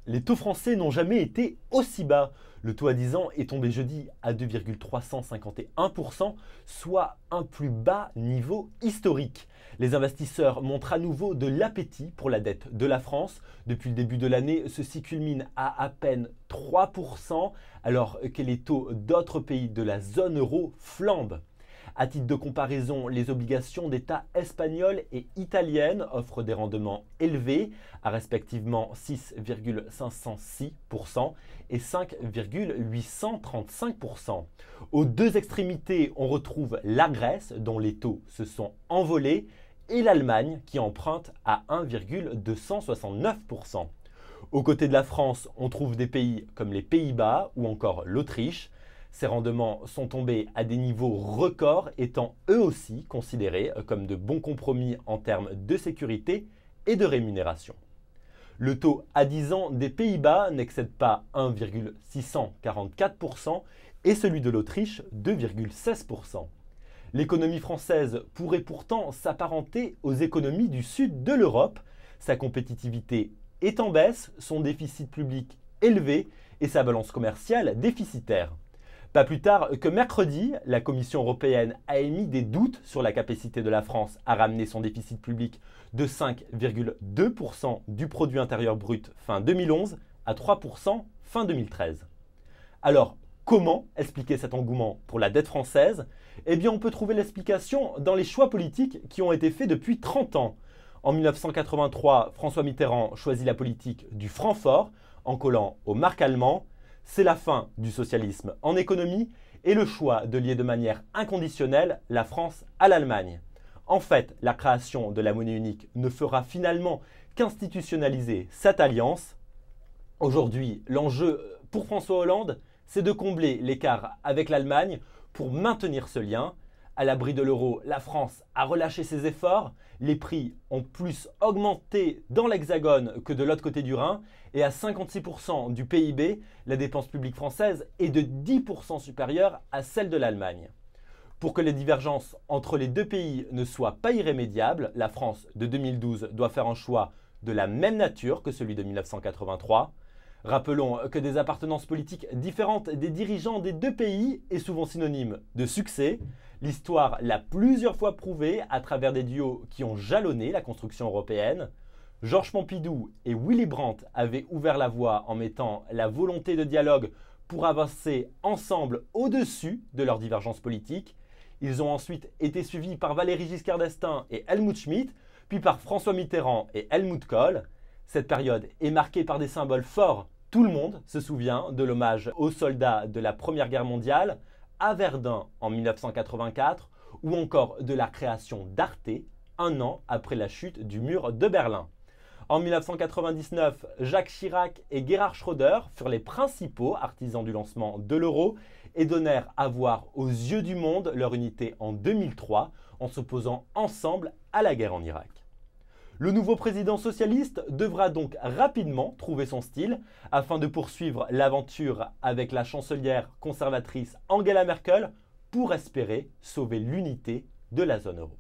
Les taux français n'ont jamais été aussi bas. Le taux à 10 ans est tombé jeudi à 2,351%, soit un plus bas niveau historique. Les investisseurs montrent à nouveau de l'appétit pour la dette de la France. Depuis le début de l'année, ceci culmine à peine 3%, alors que les taux d'autres pays de la zone euro flambent. À titre de comparaison, les obligations d'État espagnoles et italiennes offrent des rendements élevés à respectivement 6,506% et 5,835%. Aux deux extrémités, on retrouve la Grèce dont les taux se sont envolés et l'Allemagne qui emprunte à 1,269%. Aux côtés de la France, on trouve des pays comme les Pays-Bas ou encore l'Autriche. Ces rendements sont tombés à des niveaux records, étant eux aussi considérés comme de bons compromis en termes de sécurité et de rémunération. Le taux à 10 ans des Pays-Bas n'excède pas 1,644% et celui de l'Autriche 2,16%. L'économie française pourrait pourtant s'apparenter aux économies du sud de l'Europe. Sa compétitivité est en baisse, son déficit public élevé et sa balance commerciale déficitaire. Pas plus tard que mercredi, la Commission européenne a émis des doutes sur la capacité de la France à ramener son déficit public de 5,2% du produit intérieur brut fin 2011 à 3% fin 2013. Alors, comment expliquer cet engouement pour la dette française? Eh bien, on peut trouver l'explication dans les choix politiques qui ont été faits depuis 30 ans. En 1983, François Mitterrand choisit la politique du franc fort en collant aux marques allemandes. C'est la fin du socialisme en économie et le choix de lier de manière inconditionnelle la France à l'Allemagne. En fait, la création de la monnaie unique ne fera finalement qu'institutionnaliser cette alliance. Aujourd'hui, l'enjeu pour François Hollande, c'est de combler l'écart avec l'Allemagne pour maintenir ce lien. À l'abri de l'euro, la France a relâché ses efforts. Les prix ont plus augmenté dans l'Hexagone que de l'autre côté du Rhin. Et à 56% du PIB, la dépense publique française est de 10% supérieure à celle de l'Allemagne. Pour que les divergences entre les deux pays ne soient pas irrémédiables, la France de 2012 doit faire un choix de la même nature que celui de 1983. Rappelons que des appartenances politiques différentes des dirigeants des deux pays est souvent synonyme de succès. L'histoire l'a plusieurs fois prouvé à travers des duos qui ont jalonné la construction européenne. Georges Pompidou et Willy Brandt avaient ouvert la voie en mettant la volonté de dialogue pour avancer ensemble au-dessus de leurs divergences politiques. Ils ont ensuite été suivis par Valéry Giscard d'Estaing et Helmut Schmidt, puis par François Mitterrand et Helmut Kohl. Cette période est marquée par des symboles forts. Tout le monde se souvient de l'hommage aux soldats de la Première Guerre mondiale, à Verdun en 1984, ou encore de la création d'Arte un an après la chute du mur de Berlin. En 1999, Jacques Chirac et Gerhard Schröder furent les principaux artisans du lancement de l'euro et donnèrent à voir aux yeux du monde leur unité en 2003 en s'opposant ensemble à la guerre en Irak. Le nouveau président socialiste devra donc rapidement trouver son style afin de poursuivre l'aventure avec la chancelière conservatrice Angela Merkel pour espérer sauver l'unité de la zone euro.